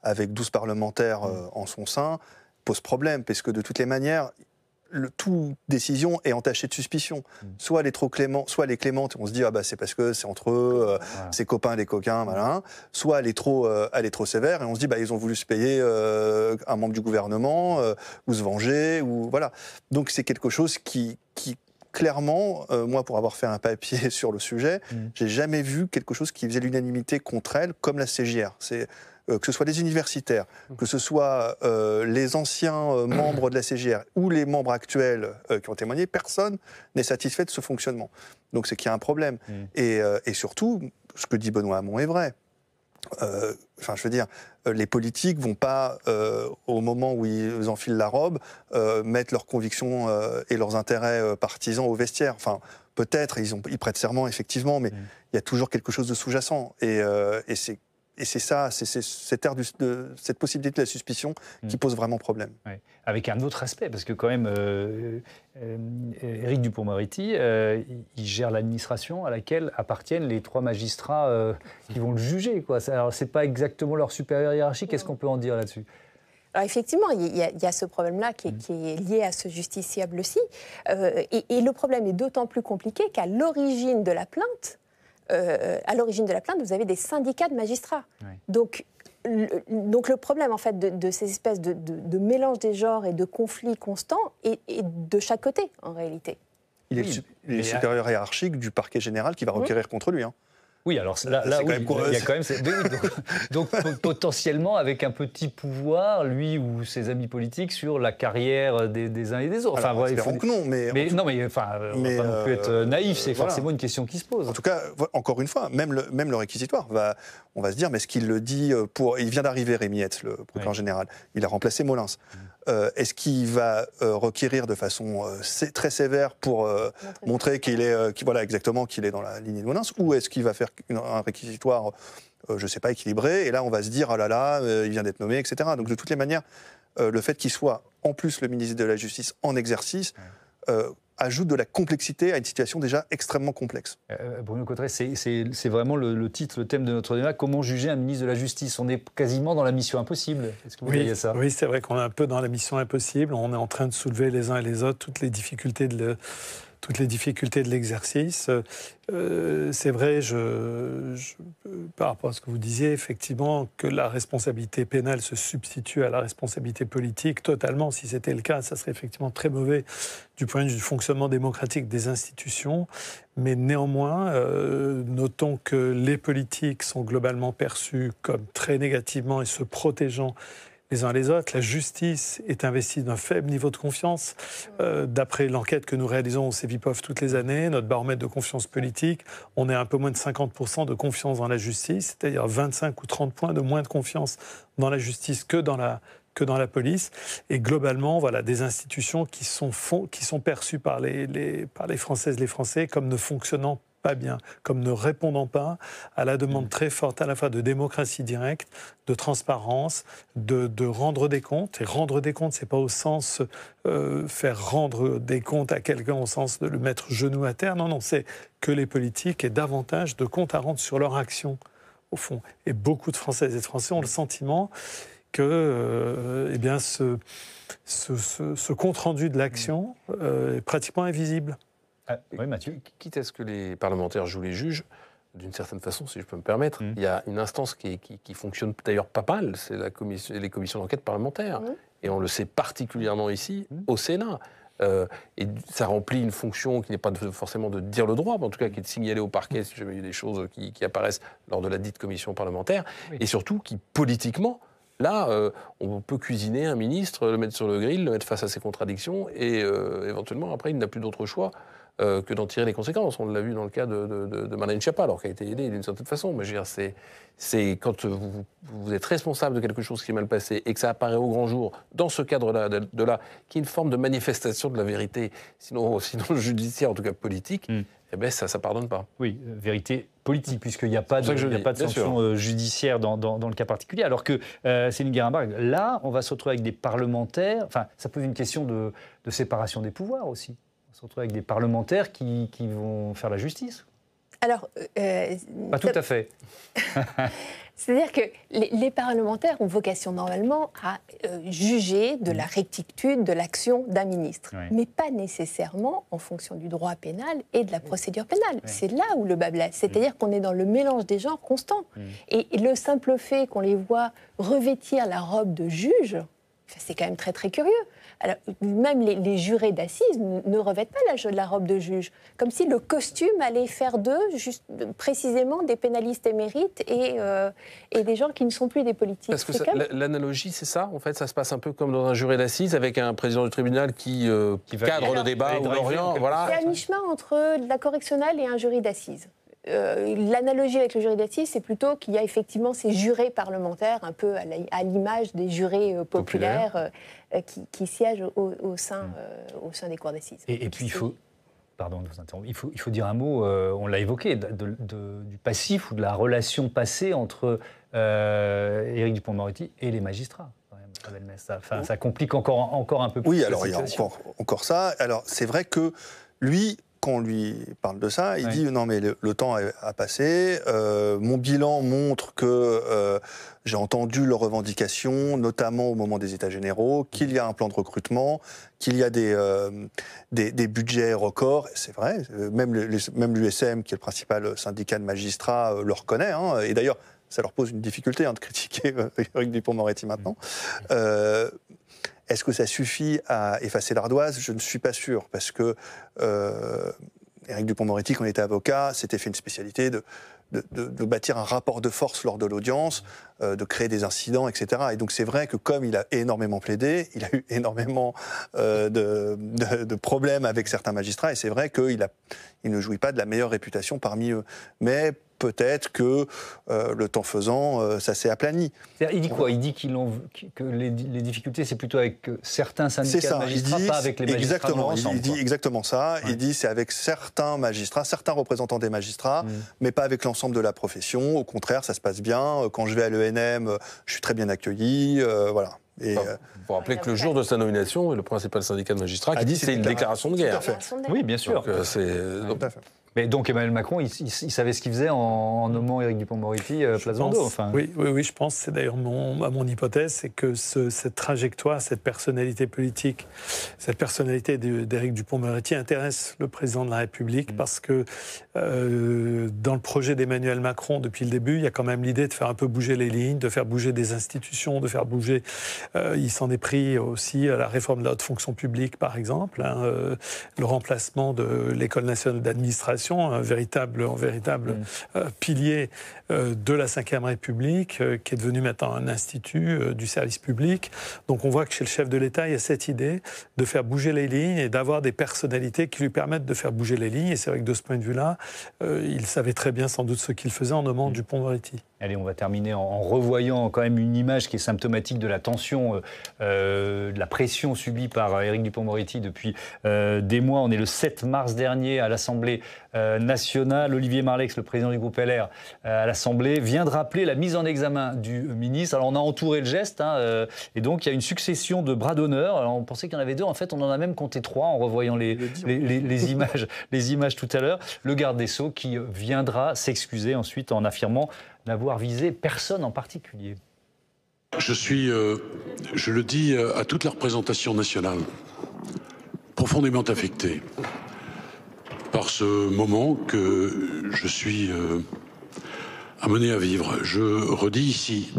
avec 12 parlementaires en son sein pose problème, parce que de toutes les manières, toute décision est entachée de suspicion. Soit elle est trop clémente, soit elle est clémente, on se dit c'est parce que c'est entre eux, c'est copains les coquins, malin. Soit elle est trop sévère et on se dit ils ont voulu se payer un membre du gouvernement ou se venger ou voilà. Donc c'est quelque chose qui clairement, moi, pour avoir fait un papier sur le sujet, j'ai jamais vu quelque chose qui faisait l'unanimité contre elle, comme la CJR. C'est que ce soit les universitaires, que ce soit les anciens membres de la CJR ou les membres actuels qui ont témoigné, personne n'est satisfait de ce fonctionnement. Donc c'est qu'il y a un problème. Et surtout, ce que dit Benoît Hamon est vrai. Je veux dire, les politiques vont pas, au moment où ils enfilent la robe, mettre leurs convictions et leurs intérêts partisans au vestiaire. Enfin, peut-être, ils prêtent serment, effectivement, mais il y a toujours quelque chose de sous-jacent. Et c'est ça, c'est cette possibilité de la suspicion qui pose vraiment problème. Ouais. Avec un autre aspect, parce que quand même, Éric Dupond-Moretti, il gère l'administration à laquelle appartiennent les 3 magistrats qui vont le juger, quoi. Alors, c'est pas exactement leur supérieur hiérarchique. Qu'est-ce qu'on peut en dire là-dessus ? Alors effectivement, il y a ce problème-là qui est lié à ce justiciable-ci. Et le problème est d'autant plus compliqué qu'à l'origine de la plainte, vous avez des syndicats de magistrats. Oui. Donc le problème, en fait, de ces espèces de mélange des genres et de conflits constants est de chaque côté, en réalité. Il est le supérieur hiérarchique du parquet général qui va requérir contre lui. Oui, alors là oui, il y a quand même... donc potentiellement, avec un petit pouvoir, lui ou ses amis politiques, sur la carrière des uns et des autres. Alors, espérons que non, mais... on ne va pas non plus être naïf, c'est forcément une question qui se pose. En tout cas, encore une fois, même le réquisitoire, on va se dire, mais est-ce qu'il le dit pour... Il vient d'arriver, Rémi Hetz, le procureur général. Il a remplacé Molins. Est-ce qu'il va requérir de façon très sévère pour montrer qu'il est, exactement qu'il est dans la lignée de Molins, ou est-ce qu'il va faire un réquisitoire, je ne sais pas, équilibré, et là on va se dire, il vient d'être nommé, etc. Donc de toutes les manières, le fait qu'il soit en plus le ministre de la Justice en exercice ajoute de la complexité à une situation déjà extrêmement complexe. Bruno Cotteret, c'est vraiment le titre, le thème de notre débat. Comment juger un ministre de la Justice ? On est quasiment dans la mission impossible. Est-ce que vous voyez ça ? Oui, c'est vrai qu'on est un peu dans la mission impossible. On est en train de soulever les uns et les autres toutes les difficultés de toutes les difficultés de l'exercice. C'est vrai, par rapport à ce que vous disiez, effectivement, que la responsabilité pénale se substitue à la responsabilité politique totalement. Si c'était le cas, ça serait effectivement très mauvais du point de vue du fonctionnement démocratique des institutions. Mais néanmoins, notons que les politiques sont globalement perçus comme très négativement et se protégeant les uns les autres. La justice est investie d'un faible niveau de confiance. D'après l'enquête que nous réalisons au Cevipof toutes les années, notre baromètre de confiance politique, on est à un peu moins de 50% de confiance dans la justice, c'est-à-dire 25 ou 30 points de moins de confiance dans la justice que dans la police. Et globalement, voilà, des institutions qui sont perçues par les Françaises, les Français comme ne fonctionnant pas bien, comme ne répondant pas à la demande très forte à la fois de démocratie directe, de transparence, de rendre des comptes. Et rendre des comptes, c'est pas au sens faire rendre des comptes à quelqu'un au sens de le mettre genou à terre. Non, c'est que les politiques aient davantage de comptes à rendre sur leur action, au fond. Et beaucoup de Françaises et de Français ont le sentiment que ce compte-rendu de l'action est pratiquement invisible. Oui, Mathieu. Quitte à ce que les parlementaires jouent les juges, d'une certaine façon, si je peux me permettre, il y a une instance qui fonctionne d'ailleurs pas mal, c'est les commissions d'enquête parlementaires. Et on le sait particulièrement ici, au Sénat. Et ça remplit une fonction qui n'est pas forcément de dire le droit, mais en tout cas qui est de signaler au parquet si jamais il y a des choses qui apparaissent lors de la dite commission parlementaire. Et surtout qui, politiquement, là, on peut cuisiner un ministre, le mettre sur le grill, le mettre face à ses contradictions, et éventuellement, après, il n'a plus d'autre choix que d'en tirer les conséquences. On l'a vu dans le cas de Marlène Schiappa, alors qu'elle a été aidée d'une certaine façon. Mais je veux dire, c'est quand vous êtes responsable de quelque chose qui est mal passé et que ça apparaît au grand jour, dans ce cadre-là, qui est une forme de manifestation de la vérité, sinon judiciaire, en tout cas politique, eh ben ça ne pardonne pas. Oui, vérité politique, puisqu'il n'y a pas de sanction judiciaire dans le cas particulier. Alors que, Céline Guerin-Barghe, là, on va se retrouver avec des parlementaires. Enfin, ça pose une question de séparation des pouvoirs aussi. On se retrouve avec des parlementaires qui vont faire la justice. Alors, pas tout à fait. C'est-à-dire que les parlementaires ont vocation normalement à juger de la rectitude de l'action d'un ministre, mais pas nécessairement en fonction du droit pénal et de la procédure pénale. C'est là où le bât blesse. C'est-à-dire qu'on est dans le mélange des genres constant. Et le simple fait qu'on les voit revêtir la robe de juge, c'est quand même très très curieux. Alors, même les jurés d'assises ne revêtent pas la robe de juge, comme si le costume allait faire d'eux précisément des pénalistes émérites et des gens qui ne sont plus des politiques. Parce que l'analogie, c'est ça, en fait, ça se passe un peu comme dans un juré d'assises avec un président du tribunal qui cadre le débat ou l'orient. Voilà. C'est à mi-chemin entre la correctionnelle et un jury d'assises. L'analogie avec le jury d'assises, c'est plutôt qu'il y a effectivement ces jurés parlementaires, un peu à l'image des jurés populaires qui siègent au sein des cours d'assises. Et puis il faut... Pardon de vous interrompre. Il faut dire un mot, on l'a évoqué, du passif ou de la relation passée entre Éric Dupond-Moretti et les magistrats. Ça complique encore un peu plus. Oui, alors il y a encore ça. Alors c'est vrai que lui... Quand on lui parle de ça, il dit non mais le temps a passé, mon bilan montre que j'ai entendu leurs revendications, notamment au moment des États généraux, qu'il y a un plan de recrutement, qu'il y a des budgets records, c'est vrai, même l'USM, qui est le principal syndicat de magistrats, le reconnaît, et d'ailleurs ça leur pose une difficulté de critiquer Éric Dupond-Moretti maintenant. Est-ce que ça suffit à effacer l'ardoise ? Je ne suis pas sûr, parce que Éric Dupond-Moretti, quand il était avocat, s'était fait une spécialité de bâtir un rapport de force lors de l'audience, de créer des incidents, etc. Et donc c'est vrai que comme il a énormément plaidé, il a eu énormément de problèmes avec certains magistrats, et c'est vrai qu'il ne jouit pas de la meilleure réputation parmi eux. Mais peut-être que le temps faisant, ça s'est aplani. Il dit quoi ? Il dit que les difficultés, c'est plutôt avec certains syndicats de magistrats, pas avec les magistrats. Exactement, il dit exactement ça. Ouais. Il dit c'est avec certains magistrats, certains représentants des magistrats, mais pas avec l'ensemble de la profession. Au contraire, ça se passe bien. Quand je vais à l'ENM, je suis très bien accueilli. Voilà. Il faut rappeler que le jour de sa nomination, le principal syndicat de magistrats a dit c'est une déclaration de guerre. Oui, bien sûr. Donc, Mais donc Emmanuel Macron, il savait ce qu'il faisait en nommant Éric Dupond-Moretti place Vendôme. Enfin. Oui, je pense, c'est d'ailleurs mon hypothèse, c'est que cette trajectoire, cette personnalité politique, cette personnalité d'Éric Dupond-Moretti intéresse le président de la République parce que dans le projet d'Emmanuel Macron, depuis le début, il y a quand même l'idée de faire un peu bouger les lignes, de faire bouger des institutions, de faire bouger... il s'en est pris aussi à la réforme de la haute fonction publique, par exemple, le remplacement de l'École nationale d'administration, un véritable pilier de la Ve République, qui est devenu maintenant un institut du service public. Donc on voit que chez le chef de l'État, il y a cette idée de faire bouger les lignes et d'avoir des personnalités qui lui permettent de faire bouger les lignes. Et c'est vrai que de ce point de vue-là, il savait très bien sans doute ce qu'il faisait en nommant Dupond-Moretti. Allez, on va terminer en revoyant quand même une image qui est symptomatique de la tension, de la pression subie par Éric Dupond-Moretti depuis des mois. On est le 7 mars dernier à l'Assemblée nationale. Olivier Marleix, le président du groupe LR à l'Assemblée, vient de rappeler la mise en examen du ministre. Alors on a entouré le geste, et donc il y a une succession de bras d'honneur. Alors on pensait qu'il y en avait 2, en fait on en a même compté 3 en revoyant les images tout à l'heure. Le garde des Sceaux qui viendra s'excuser ensuite en affirmant n'avoir visé personne en particulier. Je suis, je le dis à toute la représentation nationale, profondément affecté par ce moment que je suis amené à vivre. Je redis ici,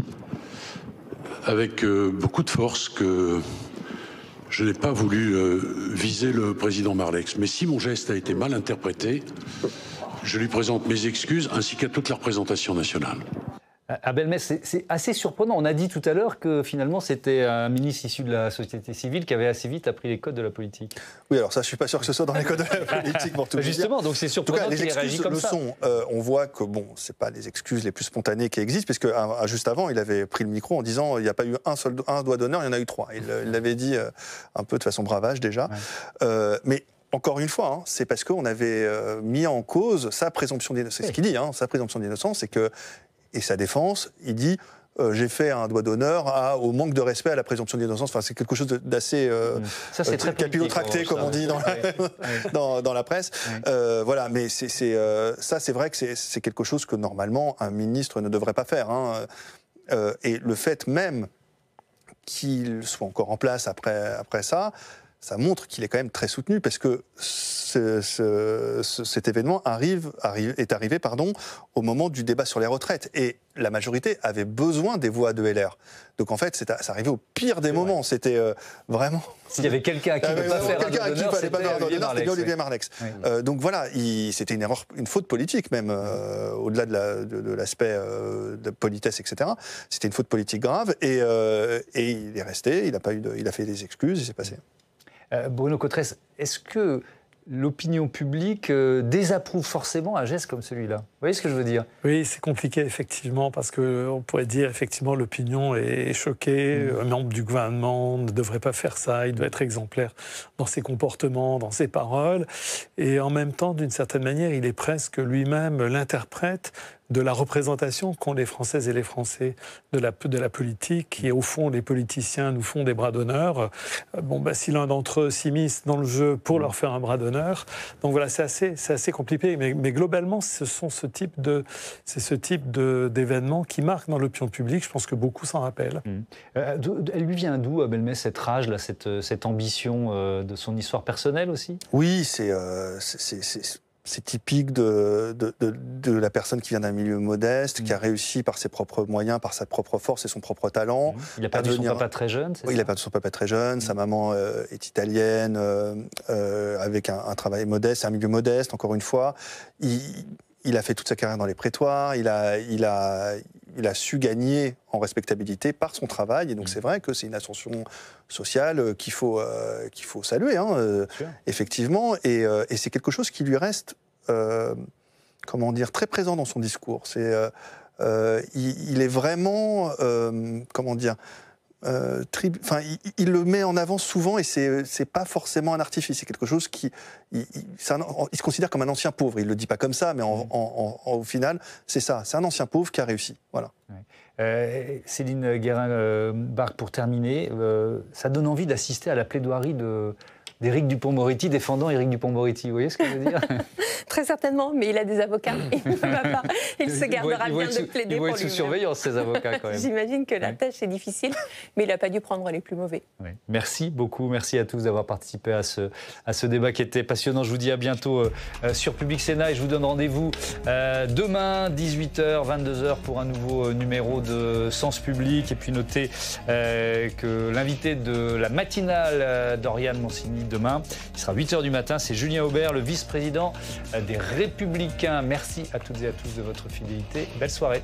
avec beaucoup de force, que je n'ai pas voulu viser le président Marleix. Mais si mon geste a été mal interprété, je lui présente mes excuses ainsi qu'à toute la représentation nationale. À Belmez, c'est assez surprenant. On a dit tout à l'heure que finalement c'était un ministre issu de la société civile qui avait assez vite appris les codes de la politique. Oui, alors ça, je ne suis pas sûr que ce soit dans les codes de la politique pour tout vous dire. Justement, donc c'est surprenant qu'il ait réagi comme ça. On voit que bon, c'est pas les excuses les plus spontanées qui existent, puisque juste avant, il avait pris le micro en disant il n'y a pas eu un doigt d'honneur, il y en a eu 3. Il l'avait dit un peu de façon bravage déjà, mais encore une fois, c'est parce qu'on avait mis en cause sa présomption d'innocence. C'est ce qu'il dit, sa présomption d'innocence, c'est que, et sa défense, il dit j'ai fait un doigt d'honneur au manque de respect à la présomption d'innocence. Enfin, c'est quelque chose d'assez capillotracté, comme on dit dans la presse. Voilà, mais ça, c'est vrai que c'est quelque chose que normalement un ministre ne devrait pas faire. Et le fait même qu'il soit encore en place après ça montre qu'il est quand même très soutenu, parce que cet événement est arrivé au moment du débat sur les retraites. Et la majorité avait besoin des voix de LR. Donc en fait, ça arrivait au pire des moments. C'était vraiment... S'il y avait quelqu'un à qui ne pas faire un doigt d'honneur, c'était Olivier Marleix. Donc voilà, c'était une faute politique même, au-delà de l'aspect de politesse, etc. C'était une faute politique grave. Et il est resté, il a fait des excuses, et c'est passé. Bruno Cotresse, est-ce que l'opinion publique désapprouve forcément un geste comme celui-là? Vous voyez ce que je veux dire? Oui, c'est compliqué, effectivement, parce qu'on pourrait dire, effectivement, l'opinion est choquée. Un membre du gouvernement ne devrait pas faire ça. Il doit être exemplaire dans ses comportements, dans ses paroles. Et en même temps, d'une certaine manière, il est presque lui-même l'interprète de la représentation qu'ont les Françaises et les Français de la politique, qui, au fond, les politiciens nous font des bras d'honneur. Si l'un d'entre eux s'immisce dans le jeu pour leur faire un bras d'honneur. Donc voilà, c'est assez compliqué. Mais globalement, c'est ce type d'événement qui marque dans l'opinion publique. Je pense que beaucoup s'en rappellent. Elle lui vient d'où, à Belmez, cette rage, là, cette ambition de son histoire personnelle aussi? Oui, c'est typique de la personne qui vient d'un milieu modeste, qui a réussi par ses propres moyens, par sa propre force et son propre talent. Il a perdu son papa très jeune, c'est ça? Oui, il a perdu son papa très jeune. Sa maman est italienne, avec un travail modeste, un milieu modeste, encore une fois. Il a fait toute sa carrière dans les prétoires. Il a su gagner en respectabilité par son travail. Et donc c'est vrai que c'est une ascension sociale qu'il faut saluer, effectivement. Et c'est quelque chose qui lui reste, très présent dans son discours. Il est vraiment, il le met en avant souvent, et c'est pas forcément un artifice. C'est quelque chose il se considère comme un ancien pauvre. Il le dit pas comme ça, mais au final, c'est ça. C'est un ancien pauvre qui a réussi. Voilà. Céline Guérin-Bargue, pour terminer, ça donne envie d'assister à la plaidoirie de d'Éric Dupond-Moretti défendant Éric Dupond-Moretti. Vous voyez ce que je veux dire? Très certainement, mais il a des avocats. Il ne va pas. Il se gardera bien de plaider pour lui-même. Ils vont être sous surveillance, ces avocats, quand même. J'imagine que la tâche est difficile, mais il n'a pas dû prendre les plus mauvais. Oui. Merci beaucoup. Merci à tous d'avoir participé à ce débat qui était passionnant. Je vous dis à bientôt sur Public Sénat et je vous donne rendez-vous demain, 18h, 22h, pour un nouveau numéro de Sens Public. Et puis notez que l'invité de la matinale d'Oriane Monsigny demain, il sera 8h du matin, c'est Julien Aubert, le vice-président des Républicains. Merci à toutes et à tous de votre fidélité. Belle soirée.